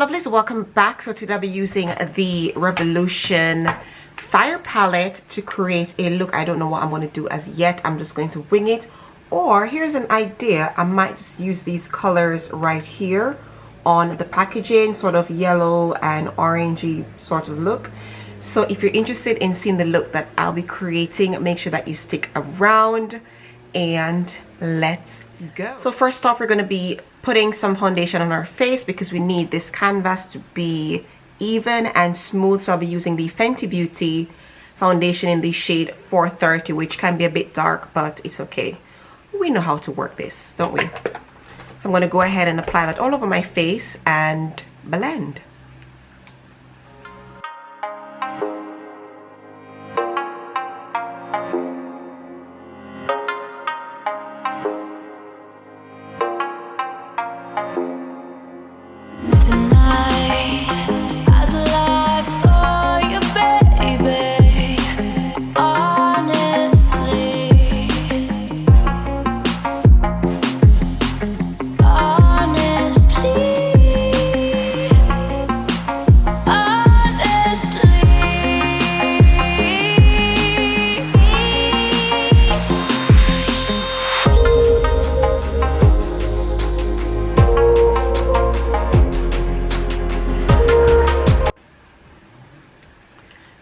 lovelies, welcome back. So today I'll be using the Revolution Fire Palette to create a look. I don't know what I'm going to do as yet. I'm just going to wing it. Or here's an idea. I might just use these colors right here on the packaging, sort of yellow and orangey sort of look. So if you're interested in seeing the look that I'll be creating, make sure that you stick around and let's go. So first off, we're going to be putting some foundation on our face because we need this canvas to be even and smooth. So I'll be using the Fenty Beauty foundation in the shade 430, which can be a bit dark, but it's okay. We know how to work this, don't we? So I'm going to go ahead and apply that all over my face and blend.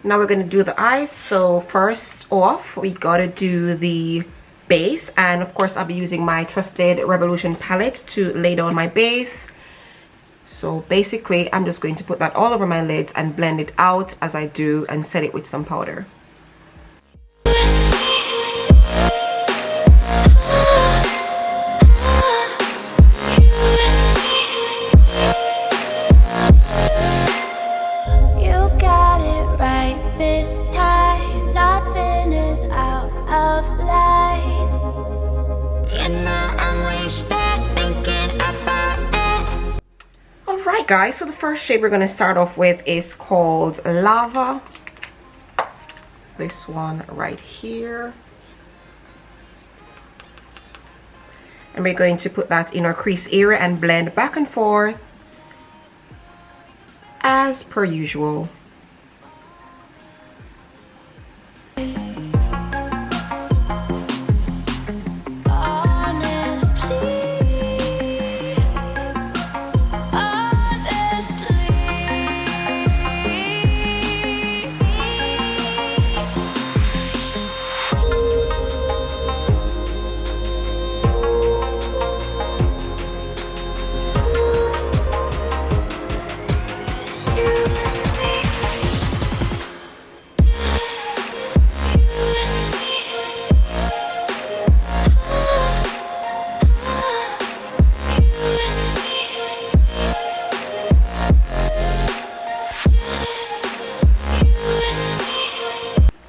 Now we're going to do the eyes. So first off, we got to do the base, and of course I'll be using my trusted Revolution palette to lay down my base. So basically I'm just going to put that all over my lids and blend it out as I do and set it with some powder. Alright guys, so the first shade we're going to start off with is called Lava. This one right here. And we're going to put that in our crease area and blend back and forth as per usual.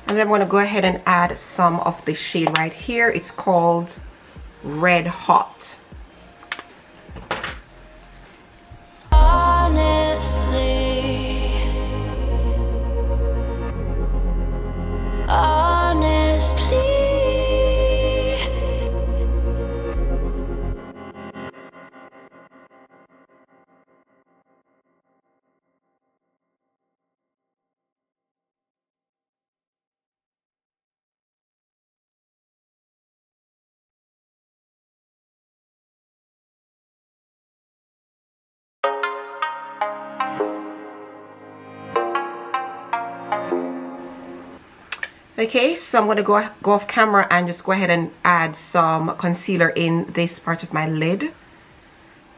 And then I'm going to go ahead and add some of the shade right here. It's called Red Hot. Honestly. Okay, so I'm going to go off camera and just go ahead and add some concealer in this part of my lid,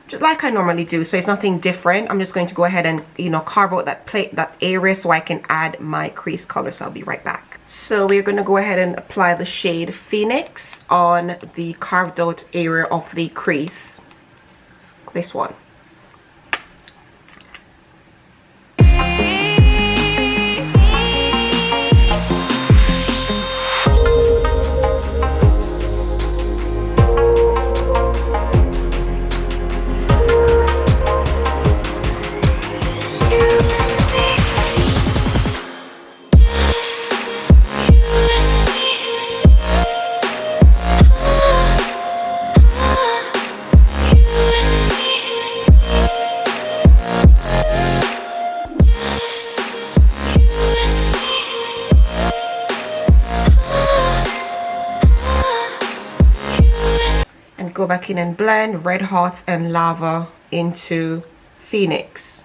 just like I normally do. So it's nothing different. I'm just going to go ahead and, you know, carve out that area so I can add my crease color. So I'll be right back. So we're going to go ahead and apply the shade Phoenix on the carved out area of the crease. This one. go back in and blend Red Hot and Lava into Phoenix.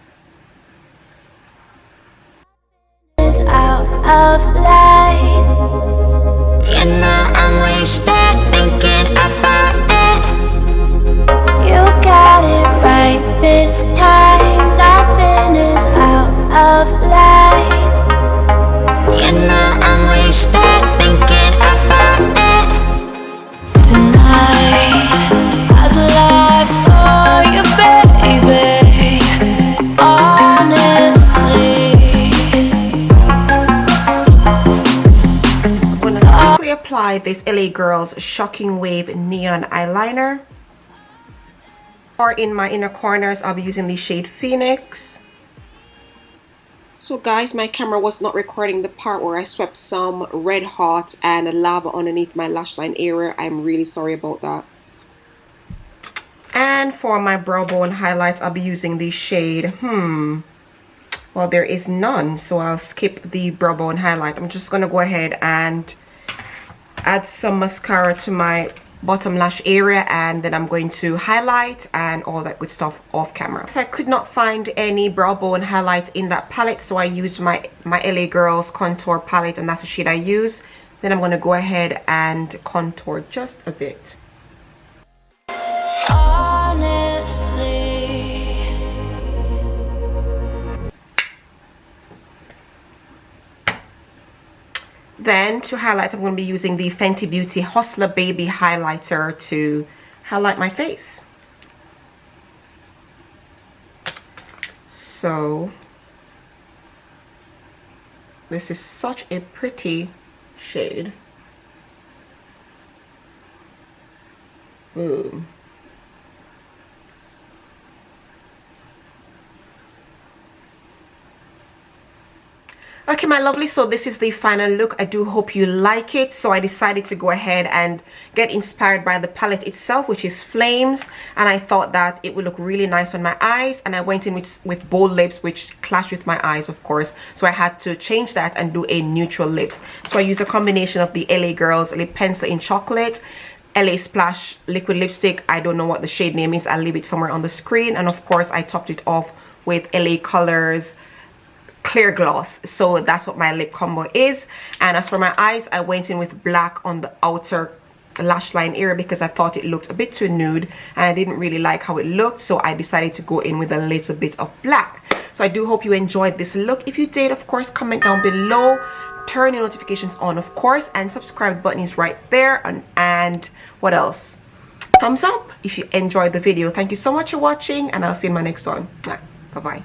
Is out of line. You know I'm wasted thinking about it. You got it right this time. Nothing is out of line. You know I'm wasted thinking about it. Tonight I'd lie for you, baby. Honestly, I'm gonna quickly apply this LA Girls Shocking Wave Neon Eyeliner. Or in my inner corners, I'll be using the shade Phoenix. So guys, my camera was not recording the part where I swept some Red Hot and Lava underneath my lash line area. I'm really sorry about that. And for my brow bone highlights, I'll be using the shade, well, there is none, so I'll skip the brow bone highlight. I'm just gonna go ahead and add some mascara to my bottom lash area, and then I'm going to highlight and all that good stuff off camera. So I could not find any brow bone highlight in that palette, so I used my LA Girls contour palette, and that's the shade I use. Then I'm going to go ahead and contour just a bit. honestly. Then to highlight, I'm going to be using the Fenty Beauty Hustler Baby highlighter to highlight my face. So this is such a pretty shade. Ooh. Okay, my lovely, so this is the final look. I do hope you like it. So I decided to go ahead and get inspired by the palette itself, which is Flames, and I thought that it would look really nice on my eyes, and I went in with bold lips, which clashed with my eyes, of course, so I had to change that and do a neutral lips. So I used a combination of the LA Girls Lip Pencil in Chocolate, LA Splash liquid lipstick. I don't know what the shade name is, I'll leave it somewhere on the screen, and of course I topped it off with LA Colors Clear Gloss. So that's what my lip combo is. And as for my eyes, I went in with black on the outer lash line area because I thought it looked a bit too nude and I didn't really like how it looked, so I decided to go in with a little bit of black. So I do hope you enjoyed this look. If you did, of course, comment down below, turn your notifications on, of course, and subscribe button is right there. And what else? Thumbs up if you enjoyed the video. Thank you so much for watching, and I'll see you in my next one. Bye bye.